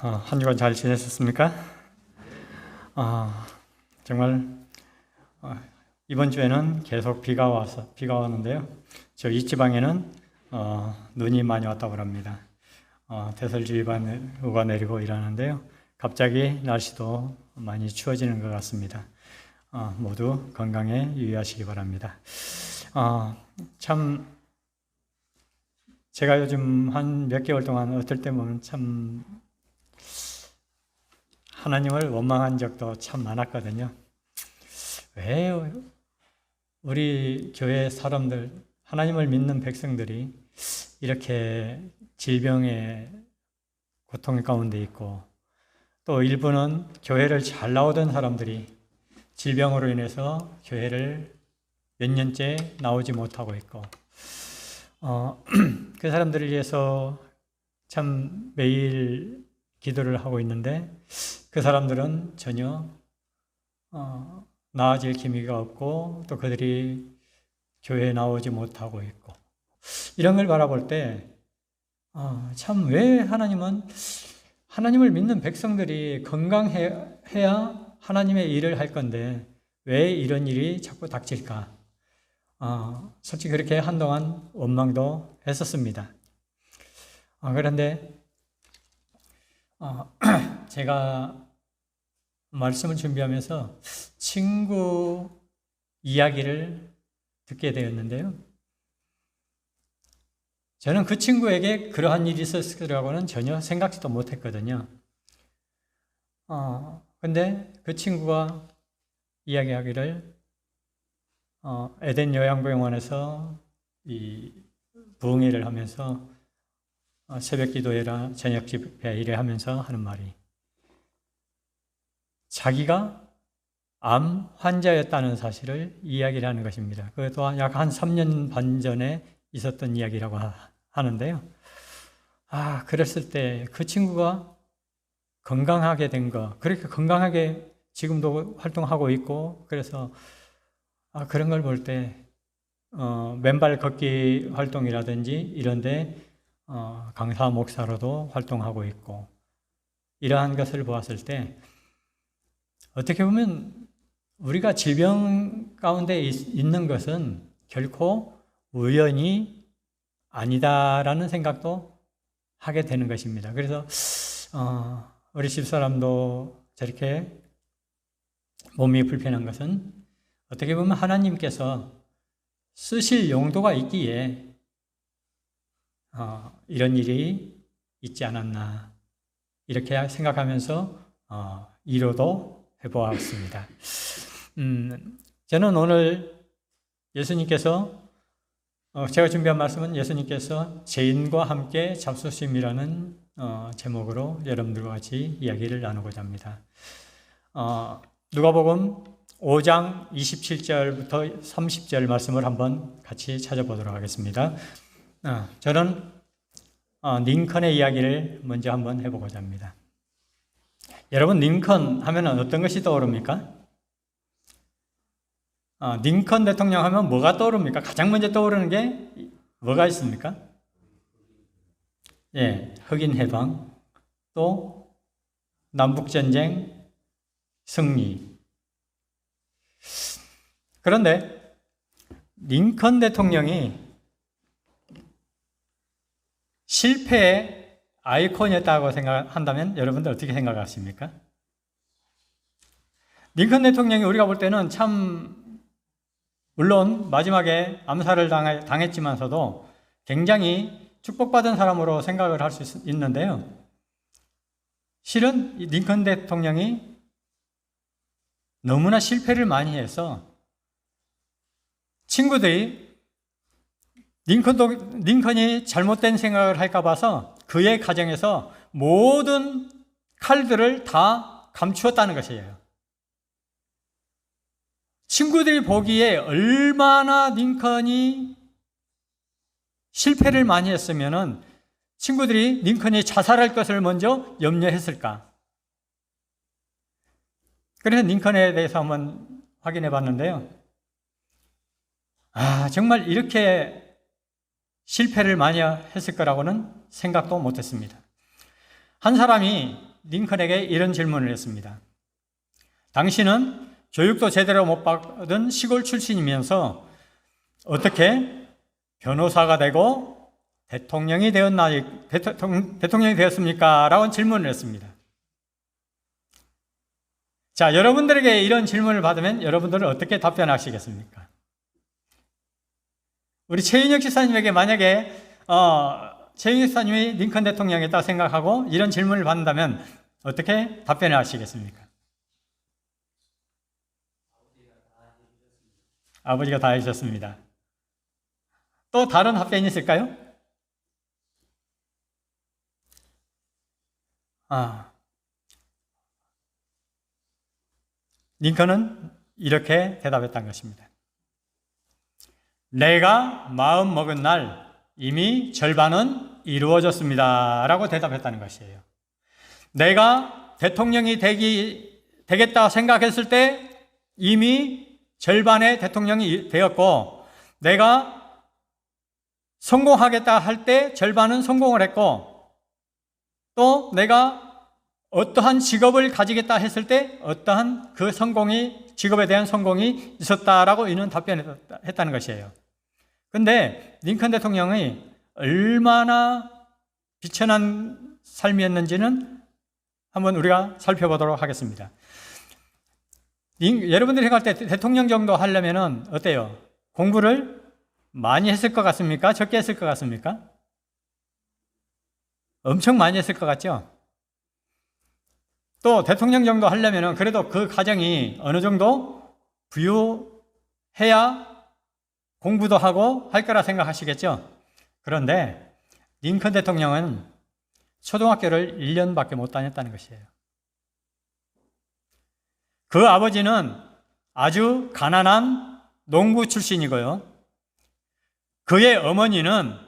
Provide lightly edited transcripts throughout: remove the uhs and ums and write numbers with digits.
한 주간 잘 지내셨습니까? 정말 이번 주에는 계속 비가 오는데요. 저이 지방에는 눈이 많이 왔다고 합니다. 대설주의보가 내리고 이러는데요. 갑자기 날씨도 많이 추워지는 것 같습니다. 모두 건강에 유의하시기 바랍니다. 참 제가 요즘 한 몇 개월 동안 어떨 때 보면 참 하나님을 원망한 적도 참 많았거든요. 왜 우리 교회 사람들, 하나님을 믿는 백성들이 이렇게 질병의 고통 가운데 있고, 또 일부는 교회를 잘 나오던 사람들이 질병으로 인해서 교회를 몇 년째 나오지 못하고 있고, 그 사람들을 위해서 참 매일 기도를 하고 있는데, 그 사람들은 전혀 나아질 기미가 없고, 또 그들이 교회에 나오지 못하고 있고, 이런 걸 바라볼 때 참 왜 하나님을 믿는 백성들이 건강해야 하나님의 일을 할 건데 왜 이런 일이 자꾸 닥칠까? 솔직히 그렇게 한동안 원망도 했었습니다. 그런데 제가 말씀을 준비하면서 친구 이야기를 듣게 되었는데요. 저는 그 친구에게 그러한 일이 있었을 거라고는 전혀 생각지도 못했거든요. 근데 그 친구가 이야기하기를 에덴 요양병원에서 이 부흥회를 하면서 새벽 기도회라 저녁 집회 일을 하면서 하는 말이, 자기가 암 환자였다는 사실을 이야기를 하는 것입니다. 그것도 약 한 3년 반 전에 있었던 이야기라고 하는데요. 그랬을 때 그 친구가 건강하게 된 거, 그렇게 건강하게 지금도 활동하고 있고, 그래서 그런 걸 볼 때 맨발 걷기 활동이라든지 이런데 강사 목사로도 활동하고 있고, 이러한 것을 보았을 때 어떻게 보면 우리가 질병 가운데 있는 것은 결코 우연이 아니다라는 생각도 하게 되는 것입니다. 그래서 우리 집사람도 저렇게 몸이 불편한 것은 어떻게 보면 하나님께서 쓰실 용도가 있기에 이런 일이 있지 않았나, 이렇게 생각하면서 위로도 해보았습니다. 저는 오늘 예수님께서 제가 준비한 말씀은 예수님께서 죄인과 함께 잡수심이라는 제목으로 여러분들과 같이 이야기를 나누고자 합니다. 누가복음 5장 27절부터 30절 말씀을 한번 같이 찾아보도록 하겠습니다. 저는 링컨의 이야기를 먼저 한번 해보고자 합니다. 여러분, 링컨 하면 어떤 것이 떠오릅니까? 링컨 대통령 하면 뭐가 떠오릅니까? 가장 먼저 떠오르는 게 뭐가 있습니까? 흑인 해방, 또 남북전쟁 승리. 그런데 링컨 대통령이 실패의 아이콘이었다고 생각한다면 여러분들 어떻게 생각하십니까? 링컨 대통령이 우리가 볼 때는 참, 물론 마지막에 암살을 당했지만서도 굉장히 축복받은 사람으로 생각을 할 수 있는데요. 실은 링컨 대통령이 너무나 실패를 많이 해서 친구들이 링컨이 잘못된 생각을 할까 봐서 그의 가정에서 모든 칼들을 다 감추었다는 것이에요. 친구들이 보기에 얼마나 링컨이 실패를 많이 했으면은 친구들이 링컨이 자살할 것을 먼저 염려했을까? 그래서 링컨에 대해서 한번 확인해 봤는데요. 정말 이렇게 실패를 많이 했을 거라고는 생각도 못 했습니다. 한 사람이 링컨에게 이런 질문을 했습니다. 당신은 교육도 제대로 못 받은 시골 출신이면서 어떻게 변호사가 되고 대통령이 되었습니까? 라고 질문을 했습니다. 자, 여러분들에게 이런 질문을 받으면 여러분들은 어떻게 답변하시겠습니까? 우리 최인혁 지사님에게 만약에 최인혁 지사님이 링컨 대통령이었다 생각하고 이런 질문을 받는다면 어떻게 답변을 하시겠습니까? 아버지가 다 해주셨습니다. 또 다른 답변이 있을까요? 링컨은 이렇게 대답했던 것입니다. 내가 마음 먹은 날 이미 절반은 이루어졌습니다. 라고 대답했다는 것이에요. 내가 대통령이 되겠다 생각했을 때 이미 절반의 대통령이 되었고, 내가 성공하겠다 할 때 절반은 성공을 했고, 또 내가 어떠한 직업을 가지겠다 했을 때 어떠한 그 직업에 대한 성공이 있었다라고 이는 답변했다는 것이에요. 근데 링컨 대통령이 얼마나 비천한 삶이었는지는 한번 우리가 살펴보도록 하겠습니다. 여러분들이 생각할 때 대통령 정도 하려면은 어때요? 공부를 많이 했을 것 같습니까? 적게 했을 것 같습니까? 엄청 많이 했을 것 같죠? 또 대통령 정도 하려면은 그래도 그 과정이 어느 정도 부유해야 공부도 하고 할 거라 생각하시겠죠? 그런데 링컨 대통령은 초등학교를 1년밖에 못 다녔다는 것이에요. 그 아버지는 아주 가난한 농부 출신이고요. 그의 어머니는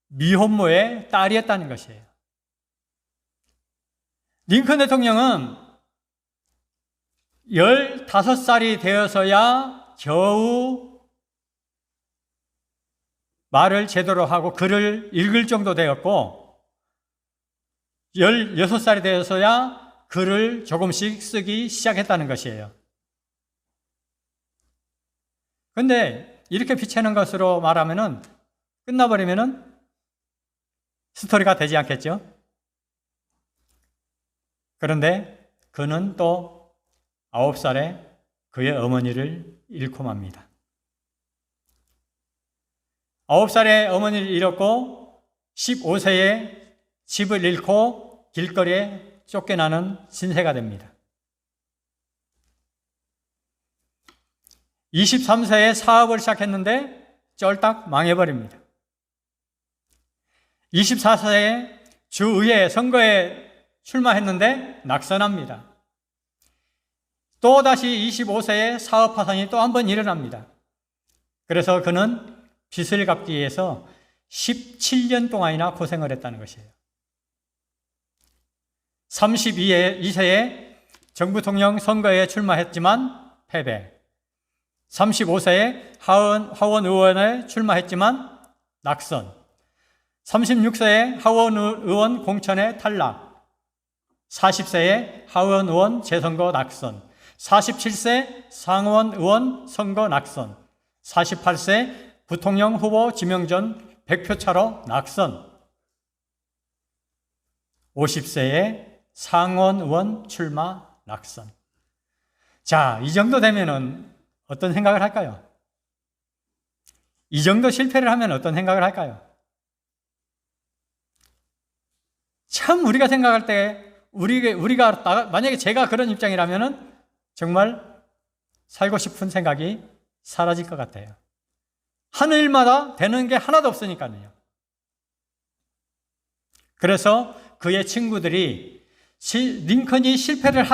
미혼모의 딸이었다는 것이에요. 링컨 대통령은 15살이 되어서야 겨우 말을 제대로 하고 글을 읽을 정도 되었고, 16살이 되어서야 글을 조금씩 쓰기 시작했다는 것이에요. 근데 이렇게 비치는 것으로 말하면은 끝나버리면은 스토리가 되지 않겠죠? 그런데 그는 또 9살에 그의 어머니를 잃고 맙니다. 9살에 어머니를 잃었고 15세에 집을 잃고 길거리에 쫓겨나는 신세가 됩니다. 23세에 사업을 시작했는데 쫄딱 망해버립니다. 24세에 주의회 선거에 출마했는데 낙선합니다. 또다시 25세에 사업 파산이 또 한 번 일어납니다. 그래서 그는 빚을 갚기 위해서 17년 동안이나 고생을 했다는 것이에요. 32세에 정부통령 선거에 출마했지만 패배. 35세에 하원 의원에 출마했지만 낙선. 36세에 하원 의원 공천에 탈락. 40세에 하원 의원 재선거 낙선. 47세 상원 의원 선거 낙선. 48세 부통령 후보 지명전 100표 차로 낙선. 50세에 상원 의원 출마 낙선. 자, 이 정도 되면은 어떤 생각을 할까요? 이 정도 실패를 하면 어떤 생각을 할까요? 참 우리가 생각할 때 우리가 만약에 제가 그런 입장이라면은 정말 살고 싶은 생각이 사라질 것 같아요. 하늘마다 되는 게 하나도 없으니까요. 그래서 그의 친구들이 링컨이 실패를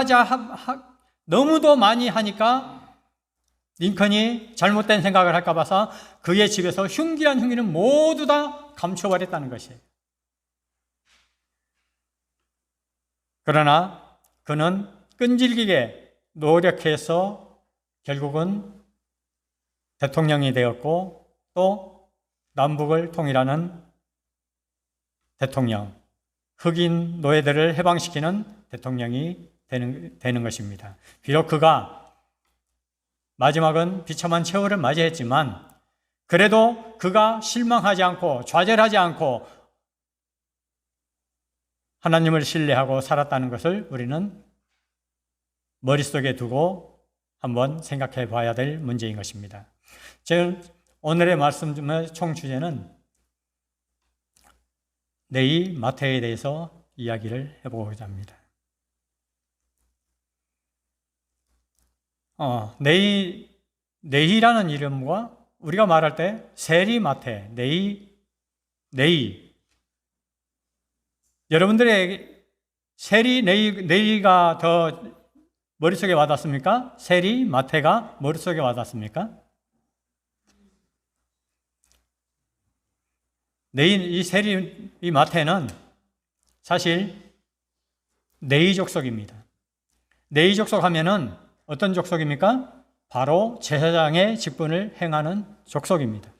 너무도 많이 하니까 링컨이 잘못된 생각을 할까 봐서 그의 집에서 흉기란 흉기는 모두 다 감춰버렸다는 것이에요. 그러나 그는 끈질기게 노력해서 결국은 대통령이 되었고 또 남북을 통일하는 대통령, 흑인 노예들을 해방시키는 대통령이 되는 것입니다. 비록 그가 마지막은 비참한 최후를 맞이했지만 그래도 그가 실망하지 않고 좌절하지 않고 하나님을 신뢰하고 살았다는 것을 우리는 머릿속에 두고 한번 생각해 봐야 될 문제인 것입니다. 오늘의 말씀의 총 주제는 네이 마태에 대해서 이야기를 해보고자 합니다. 네이라는 이름과 우리가 말할 때 세리 마태, 네이. 여러분들의 세리 네이가 더 머릿속에 와닿습니까? 세리 마태가 머릿속에 와닿습니까? 이 세리 이 마태는 사실 네이 족속입니다. 네이 족속 하면은 어떤 족속입니까? 바로 제사장의 직분을 행하는 족속입니다.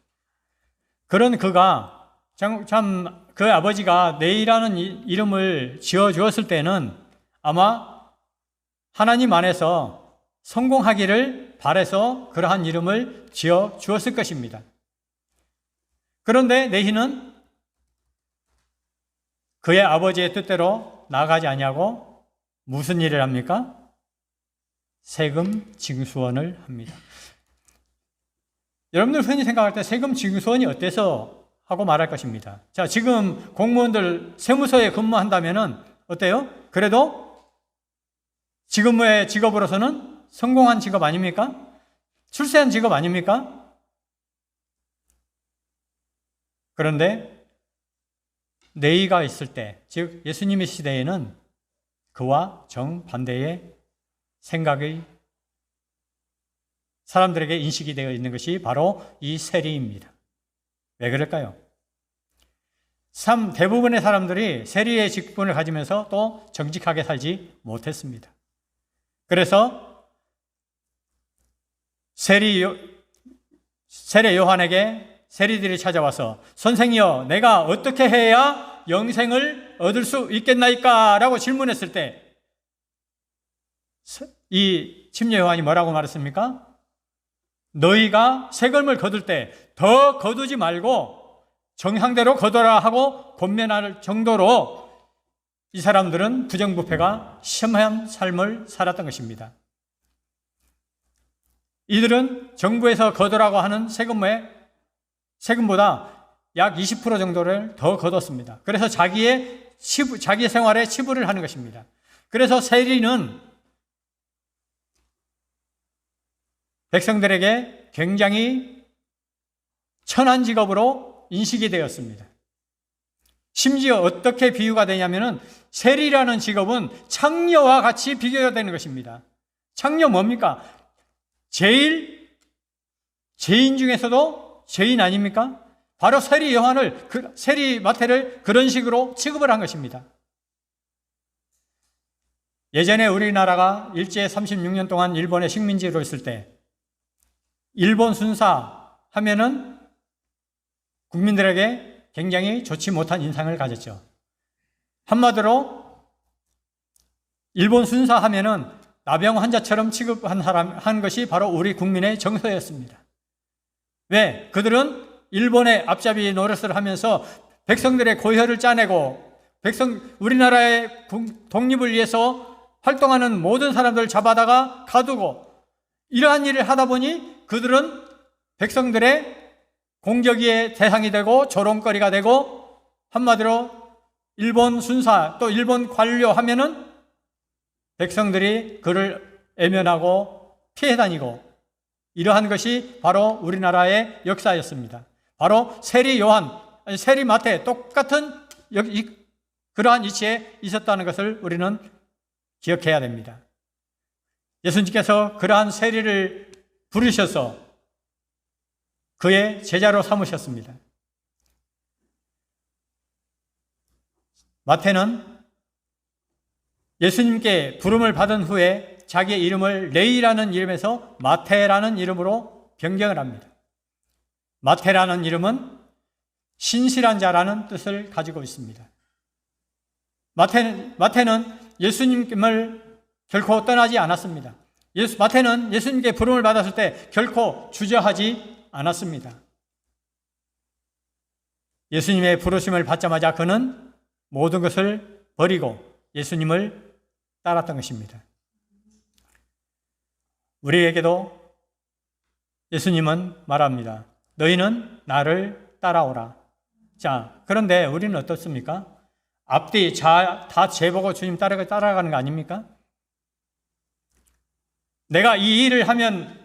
그런 그가 참 그 아버지가 네이라는 이름을 지어 주었을 때는 아마 하나님 안에서 성공하기를 바라서 그러한 이름을 지어 주었을 것입니다. 그런데 네이는 그의 아버지의 뜻대로 나아가지 아니하고 무슨 일을 합니까? 세금 징수원을 합니다. 여러분들 흔히 생각할 때 세금 징수원이 어때서 하고 말할 것입니다. 자, 지금 공무원들 세무서에 근무한다면은 어때요? 그래도 지금의 직업으로서는 성공한 직업 아닙니까? 출세한 직업 아닙니까? 그런데 네이가 있을 때, 즉 예수님의 시대에는 그와 정반대의 생각이 사람들에게 인식이 되어 있는 것이 바로 이 세리입니다. 왜 그럴까요? 대부분의 사람들이 세리의 직분을 가지면서 또 정직하게 살지 못했습니다. 그래서 세례 요한에게 세리들이 찾아와서 선생이여 내가 어떻게 해야 영생을 얻을 수 있겠나이까? 라고 질문했을 때 이 침례 요한이 뭐라고 말했습니까? 너희가 세금을 거둘 때 더 거두지 말고 정상대로 거둬라 하고 권면할 정도로 이 사람들은 부정부패가 심한 삶을 살았던 것입니다. 이들은 정부에서 거두라고 하는 세금보다 약 20% 정도를 더 거뒀습니다. 그래서 자기 생활에 치부를 하는 것입니다. 그래서 세리는 백성들에게 굉장히 천한 직업으로 인식이 되었습니다. 심지어 어떻게 비유가 되냐면은 세리라는 직업은 창녀와 같이 비교가 되는 것입니다. 창녀 뭡니까? 죄인 중에서도 죄인 아닙니까? 바로 세리 마태를 그런 식으로 취급을 한 것입니다. 예전에 우리나라가 일제 36년 동안 일본의 식민지로 있을 때 일본 순사 하면은 국민들에게 굉장히 좋지 못한 인상을 가졌죠. 한마디로 일본 순사 하면은 나병 환자처럼 취급한 것이 바로 우리 국민의 정서였습니다. 왜? 그들은 일본의 앞잡이 노릇을 하면서 백성들의 고혈을 짜내고 우리나라의 독립을 위해서 활동하는 모든 사람들을 잡아다가 가두고 이러한 일을 하다 보니 그들은 백성들의 공격의 대상이 되고 조롱거리가 되고 한마디로 일본 순사 또 일본 관료 하면은 백성들이 그를 애면하고 피해 다니고 이러한 것이 바로 우리나라의 역사였습니다. 바로 세리 마태 똑같은 그러한 이치에 있었다는 것을 우리는 기억해야 됩니다. 예수님께서 그러한 세리를 부르셔서 그의 제자로 삼으셨습니다. 마태는 예수님께 부름을 받은 후에 자기의 이름을 네이라는 이름에서 마태라는 이름으로 변경을 합니다. 마태라는 이름은 신실한 자라는 뜻을 가지고 있습니다. 마태는 예수님을 결코 떠나지 않았습니다. 마태는 예수님께 부름을 받았을 때 결코 주저하지 않았습니다. 예수님의 부르심을 받자마자 그는 모든 것을 버리고 예수님을 따랐던 것입니다. 우리에게도 예수님은 말합니다. 너희는 나를 따라오라. 자, 그런데 우리는 어떻습니까? 앞뒤 다 재보고 주님 따라가는 거 아닙니까? 내가 이 일을 하면,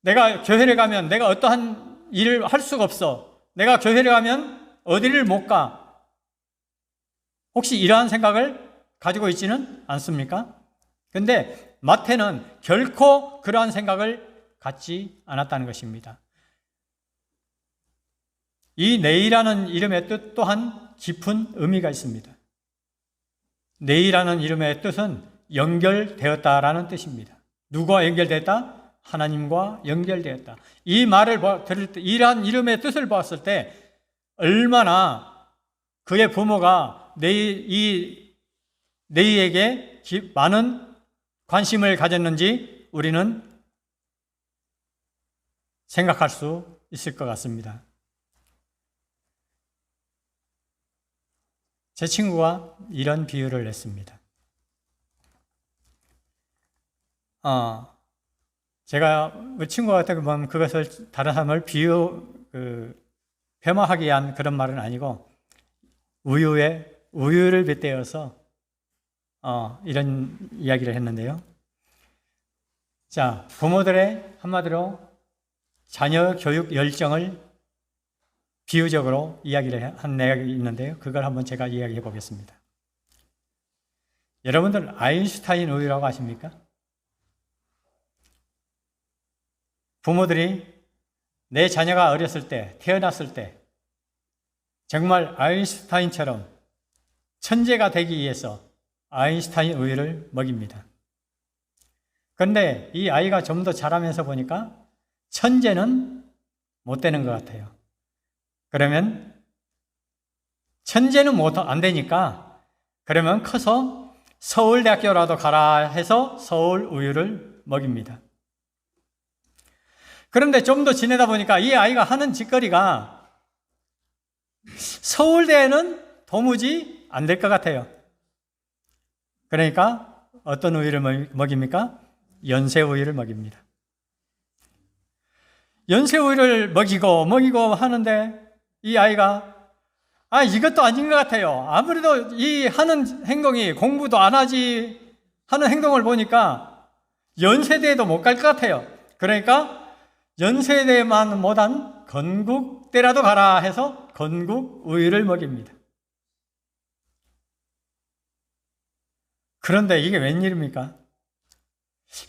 내가 교회를 가면 내가 어떠한 일을 할 수가 없어. 내가 교회를 가면 어디를 못 가. 혹시 이러한 생각을 가지고 있지는 않습니까? 근데 마태는 결코 그러한 생각을 갖지 않았다는 것입니다. 이 네이라는 이름의 뜻 또한 깊은 의미가 있습니다. 네이라는 이름의 뜻은 연결되었다라는 뜻입니다. 누구와 연결됐다? 하나님과 연결되었다. 이 말을 들을 때, 이러한 이름의 뜻을 봤을 때 얼마나 그의 부모가 네이에게 많은 관심을 가졌는지 우리는 생각할 수 있을 것 같습니다. 제 친구가 이런 비유를 했습니다. 제가 친구가 어떻게 보면 그것을 다른 사람을 폄하하기 위한 그런 말은 아니고 우유를 빗대어서 이런 이야기를 했는데요. 자, 부모들의 한마디로 자녀 교육 열정을 비유적으로 이야기를 한 내용이 있는데요. 그걸 한번 제가 이야기해 보겠습니다. 여러분들 아인슈타인 우유라고 아십니까? 부모들이 내 자녀가 어렸을 때, 태어났을 때 정말 아인슈타인처럼 천재가 되기 위해서 아인슈타인 우유를 먹입니다. 그런데 이 아이가 좀 더 자라면서 보니까 천재는 못 되는 것 같아요. 그러면 천재는 안 되니까 그러면 커서 서울대학교라도 가라 해서 서울 우유를 먹입니다. 그런데 좀 더 지내다 보니까 이 아이가 하는 짓거리가 서울대에는 도무지 안 될 것 같아요. 그러니까 어떤 우유를 먹입니까? 연세 우유를 먹입니다. 연세 우유를 먹이고 하는데 이 아이가 이것도 아닌 것 같아요. 아무래도 이 하는 행동이 공부도 안 하지 하는 행동을 보니까 연세대에도 못 갈 것 같아요. 그러니까 연세대만 못한 건국대라도 가라 해서 건국 우유를 먹입니다. 그런데 이게 웬일입니까?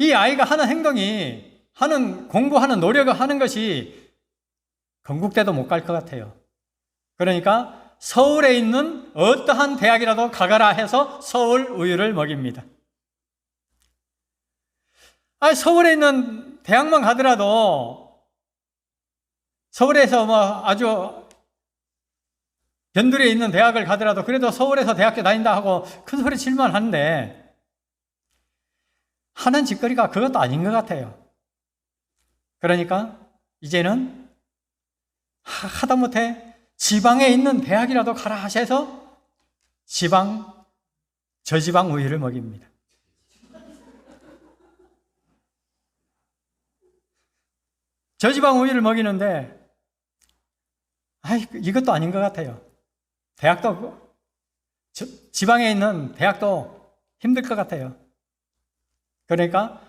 이 아이가 하는 행동이 공부하는 노력을 하는 것이 건국대도 못 갈 것 같아요. 그러니까 서울에 있는 어떠한 대학이라도 가거라 해서 서울 우유를 먹입니다. 서울에 있는 대학만 가더라도 서울에서 아주 변두리에 있는 대학을 가더라도 그래도 서울에서 대학교 다닌다 하고 큰 소리 칠만 한데 하는 짓거리가 그것도 아닌 것 같아요. 그러니까 이제는 하다못해 지방에 있는 대학이라도 가라 하셔서 저지방 우유를 먹입니다. 저지방 우유를 먹이는데 이것도 아닌 것 같아요. 대학도 지방에 있는 대학도 힘들 것 같아요. 그러니까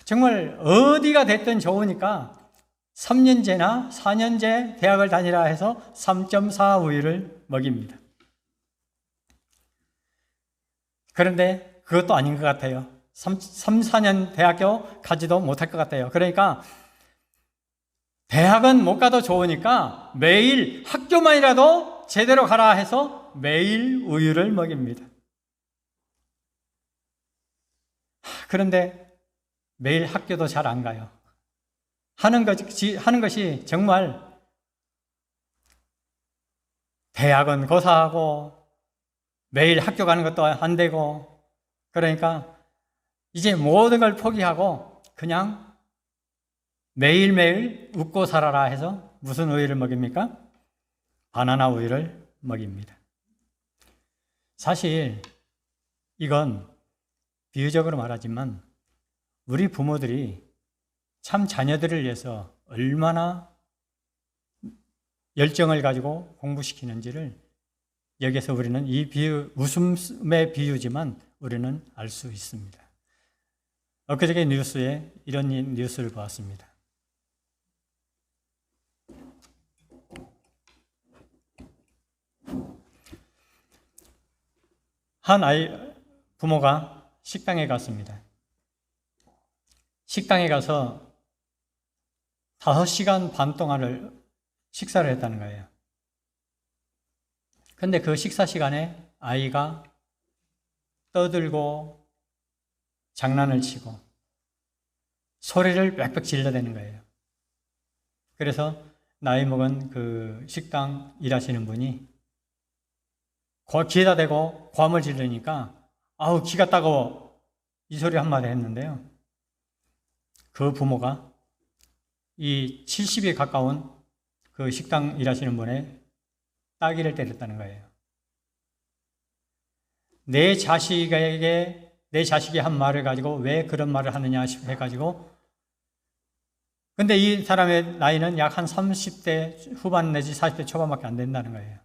정말 어디가 됐든 좋으니까 3년제나 4년제 대학을 다니라 해서 3.4 우유를 먹입니다. 그런데 그것도 아닌 것 같아요. 3, 4년 대학교 가지도 못할 것 같아요. 그러니까 대학은 못 가도 좋으니까 매일 학교만이라도 제대로 가라 해서 매일 우유를 먹입니다. 그런데 매일 학교도 잘 안 가요. 하는 것이 정말 대학은 고사하고 매일 학교 가는 것도 안 되고, 그러니까 이제 모든 걸 포기하고 그냥 매일매일 웃고 살아라 해서 무슨 우유를 먹입니까? 바나나 우유를 먹입니다. 사실 이건 비유적으로 말하지만 우리 부모들이 참 자녀들을 위해서 얼마나 열정을 가지고 공부시키는지를 여기서 우리는 이 비유, 웃음의 비유지만 우리는 알 수 있습니다. 엊그저께 뉴스에 이런 뉴스를 보았습니다. 한 부모가 식당에 갔습니다. 식당에 가서 5시간 반 동안을 식사를 했다는 거예요. 근데 그 식사 시간에 아이가 떠들고 장난을 치고 소리를 빽빽 질러대는 거예요. 그래서 나이 먹은 그 식당 일하시는 분이 귀에다 대고 고함을 지르니까 아우 기가 따가워 이 소리 한마디 했는데요. 그 부모가 이 70에 가까운 그 식당 일하시는 분의 따귀를 때렸다는 거예요. 내 자식이 한 말을 가지고 왜 그런 말을 하느냐 해가지고, 근데 이 사람의 나이는 약 한 30대 후반 내지 40대 초반밖에 안 된다는 거예요.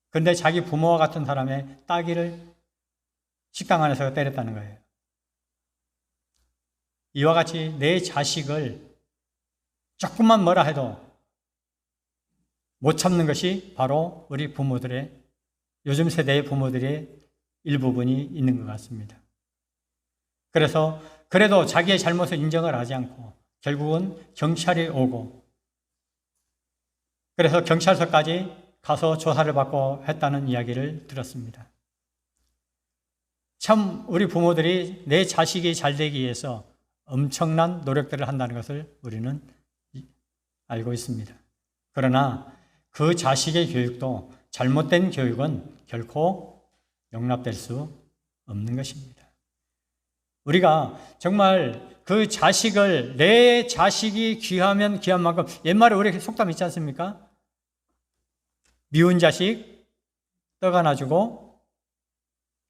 근데 자기 부모와 같은 사람의 따귀를 식당 안에서 때렸다는 거예요. 이와 같이 내 자식을 조금만 뭐라 해도 못 참는 것이 바로 우리 부모들의, 요즘 세대의 부모들의 일부분이 있는 것 같습니다. 그래서 그래도 자기의 잘못을 인정을 하지 않고 결국은 경찰이 오고, 그래서 경찰서까지 가서 조사를 받고 했다는 이야기를 들었습니다. 참 우리 부모들이 내 자식이 잘 되기 위해서 엄청난 노력들을 한다는 것을 우리는 알고 있습니다. 그러나 그 자식의 교육도 잘못된 교육은 결코 용납될 수 없는 것입니다. 우리가 정말 그 자식을, 내 자식이 귀하면 귀한 만큼, 옛말에 우리 속담 있지 않습니까? 미운 자식 떡 하나 주고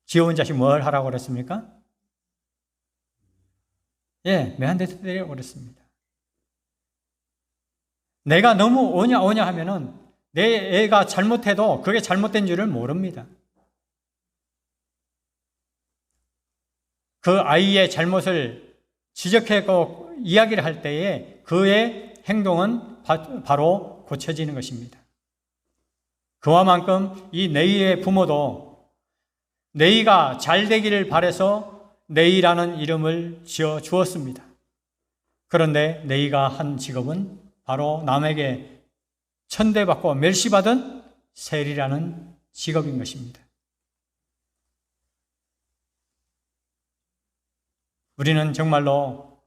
귀여운 자식 뭘 하라고 그랬습니까? 예, 매 한 대 때리라고 그랬습니다. 내가 너무 오냐 하면은 내 애가 잘못해도 그게 잘못된 줄을 모릅니다. 그 아이의 잘못을 지적하고 이야기를 할 때에 그의 행동은 바로 고쳐지는 것입니다. 그와 만큼 이 네이의 부모도 네이가 잘 되기를 바라서 네이라는 이름을 지어 주었습니다. 그런데 네이가 한 직업은 바로 남에게 천대받고 멸시받은 세리라는 직업인 것입니다. 우리는 정말로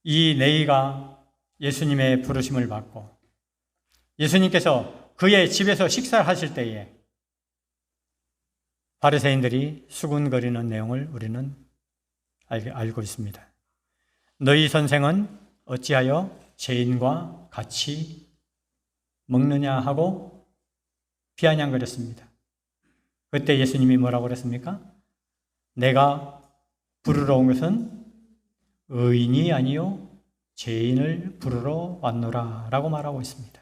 이 네이가 예수님의 부르심을 받고 예수님께서 그의 집에서 식사를 하실 때에 바리새인들이 수군거리는 내용을 우리는 알고 있습니다. 너희 선생은 어찌하여 죄인과 같이 먹느냐 하고 비아냥거렸습니다. 그때 예수님이 뭐라고 그랬습니까? 내가 부르러 온 것은 의인이 아니요 죄인을 부르러 왔노라 라고 말하고 있습니다.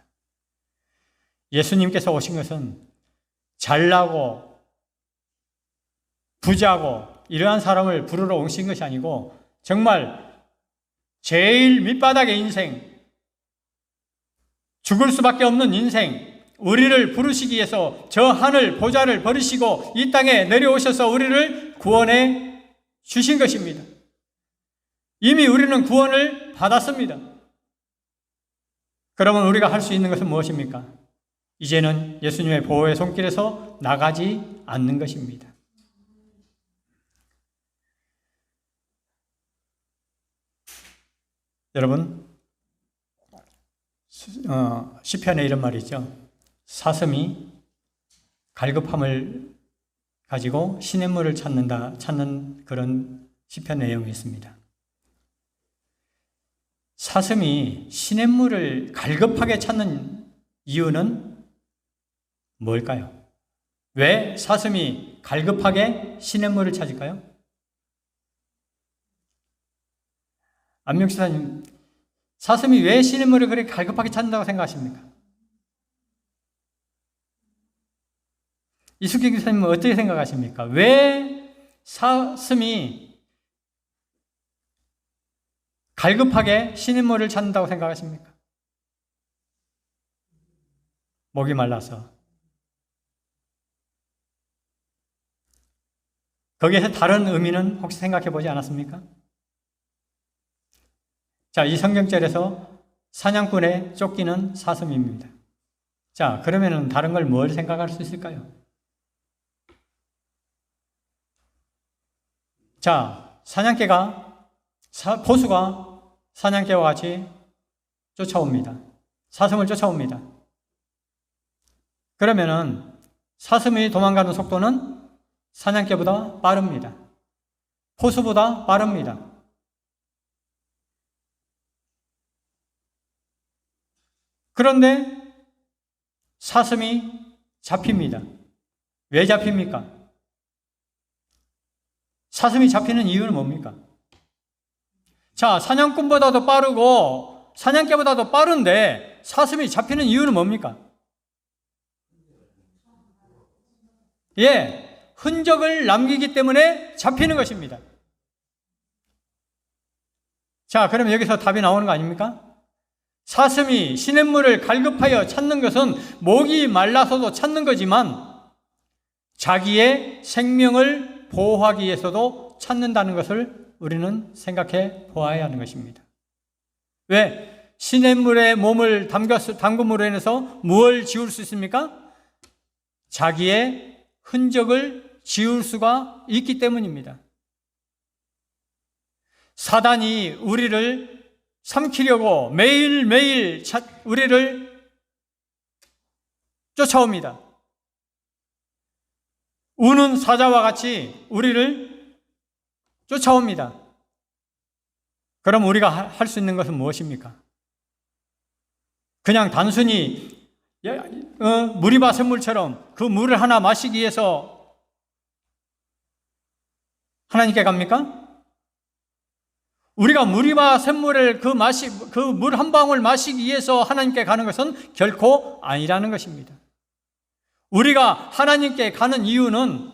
예수님께서 오신 것은 잘나고 부자고 이러한 사람을 부르러 오신 것이 아니고 정말 제일 밑바닥의 인생, 죽을 수밖에 없는 인생, 우리를 부르시기 위해서 저 하늘 보좌를 버리시고 이 땅에 내려오셔서 우리를 구원해 주신 것입니다. 이미 우리는 구원을 받았습니다. 그러면 우리가 할 수 있는 것은 무엇입니까? 이제는 예수님의 보호의 손길에서 나가지 않는 것입니다. 여러분, 시편에 이런 말이 있죠. 사슴이 갈급함을 가지고 시냇물을 찾는 그런 시편 내용이 있습니다. 사슴이 시냇물을 갈급하게 찾는 이유는 뭘까요? 왜 사슴이 갈급하게 시냇물을 찾을까요? 안명시사님, 사슴이 왜 시냇물을 그렇게 갈급하게 찾는다고 생각하십니까? 이숙기 교수님은 어떻게 생각하십니까? 왜 사슴이 갈급하게 시냇물을 찾는다고 생각하십니까? 목이 말라서. 거기에서 다른 의미는 혹시 생각해 보지 않았습니까? 자, 이 성경절에서 사냥꾼에 쫓기는 사슴입니다. 자, 그러면은 다른 걸 뭘 생각할 수 있을까요? 자, 보수가 사냥개와 같이 쫓아옵니다. 사슴을 쫓아옵니다. 그러면은 사슴이 도망가는 속도는 사냥개보다 빠릅니다. 포수보다 빠릅니다. 그런데 사슴이 잡힙니다. 왜 잡힙니까? 사슴이 잡히는 이유는 뭡니까? 자, 사냥꾼보다도 빠르고 사냥개보다도 빠른데 사슴이 잡히는 이유는 뭡니까? 예, 흔적을 남기기 때문에 잡히는 것입니다. 자, 그럼 여기서 답이 나오는 거 아닙니까? 사슴이 시냇물을 갈급하여 찾는 것은 목이 말라서도 찾는 거지만 자기의 생명을 보호하기 위해서도 찾는다는 것을 우리는 생각해 보아야 하는 것입니다. 왜? 시냇물에 몸을 담금으로 인해서 무엇을 지울 수 있습니까? 자기의 흔적을 지울 수가 있기 때문입니다. 사단이 우리를 삼키려고 매일매일 우리를 쫓아옵니다. 우는 사자와 같이 우리를 쫓아옵니다. 그럼 우리가 할 수 있는 것은 무엇입니까? 그냥 단순히 무리바 샘물처럼 그 물을 하나 마시기 위해서 하나님께 갑니까? 우리가 무리바 샘물을 그 물 한 방울 마시기 위해서 하나님께 가는 것은 결코 아니라는 것입니다. 우리가 하나님께 가는 이유는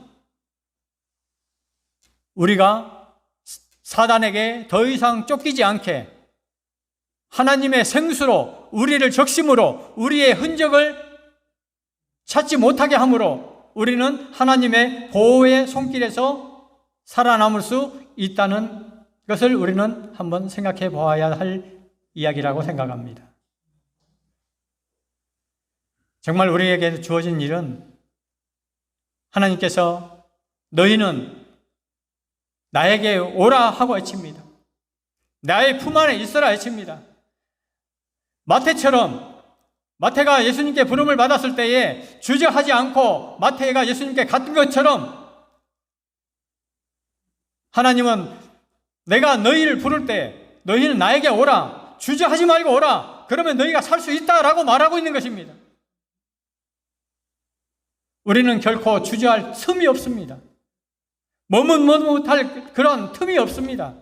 우리가 사단에게 더 이상 쫓기지 않게 하나님의 생수로 우리를 적심으로 우리의 흔적을 찾지 못하게 함으로 우리는 하나님의 보호의 손길에서 살아남을 수 있다는 것을 우리는 한번 생각해 보아야 할 이야기라고 생각합니다. 정말 우리에게 주어진 일은 하나님께서 너희는 나에게 오라 하고 외칩니다. 나의 품 안에 있어라 외칩니다. 마태가 예수님께 부름을 받았을 때에 주저하지 않고 마태가 예수님께 갔던 것처럼 하나님은 내가 너희를 부를 때 너희는 나에게 오라, 주저하지 말고 오라, 그러면 너희가 살 수 있다라고 말하고 있는 것입니다. 우리는 결코 주저할 틈이 없습니다. 머뭇할 그런 틈이 없습니다.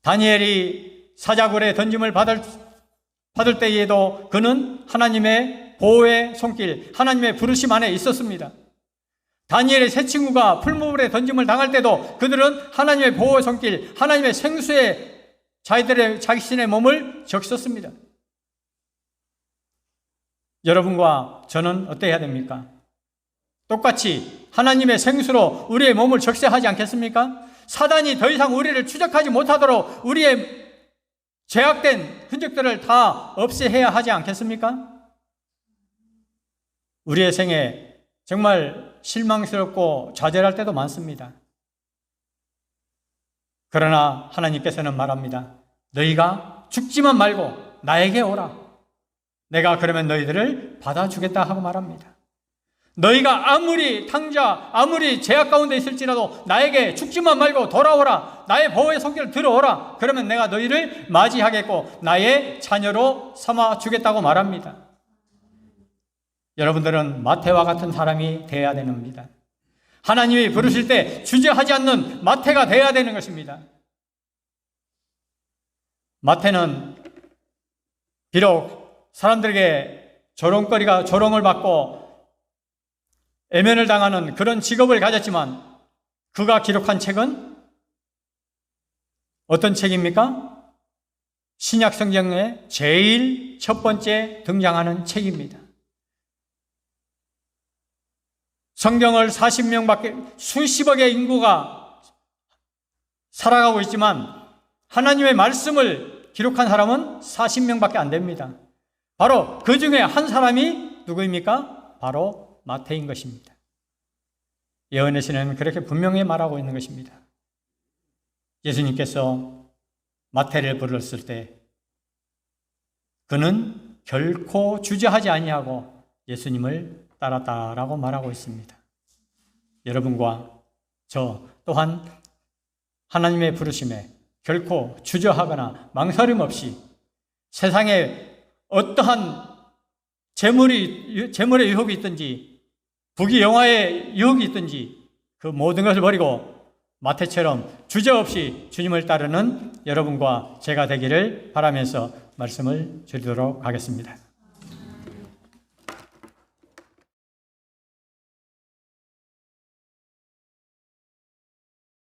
다니엘이 사자굴에 던짐을 받을 때에도 그는 하나님의 보호의 손길, 하나님의 부르심 안에 있었습니다. 다니엘의 세 친구가 풀무불에 던짐을 당할 때도 그들은 하나님의 보호의 손길, 하나님의 생수에 자신의 몸을 적셨습니다. 여러분과 저는 어때야 됩니까? 똑같이 하나님의 생수로 우리의 몸을 적셔하지 않겠습니까? 사단이 더 이상 우리를 추적하지 못하도록 우리의 죄악된 흔적들을 다 없애야 하지 않겠습니까? 우리의 생에 정말 실망스럽고 좌절할 때도 많습니다. 그러나 하나님께서는 말합니다. 너희가 죽지만 말고 나에게 오라. 내가 그러면 너희들을 받아주겠다 하고 말합니다. 너희가 아무리 아무리 죄악 가운데 있을지라도 나에게 죽지만 말고 돌아오라. 나의 보호의 손길을 들어오라. 그러면 내가 너희를 맞이하겠고 나의 자녀로 삼아 주겠다고 말합니다. 여러분들은 마태와 같은 사람이 되어야 되는 겁니다. 하나님이 부르실 때 주저하지 않는 마태가 되어야 되는 것입니다. 마태는 비록 사람들에게 조롱을 받고 애면을 당하는 그런 직업을 가졌지만 그가 기록한 책은 어떤 책입니까? 신약 성경에 제일 첫 번째 등장하는 책입니다. 성경을 40명밖에 수십억의 인구가 살아가고 있지만 하나님의 말씀을 기록한 사람은 40명밖에 안 됩니다. 바로 그 중에 한 사람이 누구입니까? 바로 마태인 것입니다. 예언의 신은 그렇게 분명히 말하고 있는 것입니다. 예수님께서 마태를 불렀을 때 그는 결코 주저하지 아니하고 예수님을 따랐다라고 말하고 있습니다. 여러분과 저 또한 하나님의 부르심에 결코 주저하거나 망설임 없이 세상에 어떠한 재물의 유혹이 있든지 부귀영화의 유혹이 있든지 그 모든 것을 버리고 마태처럼 주저없이 주님을 따르는 여러분과 제가 되기를 바라면서 말씀을 드리도록 하겠습니다.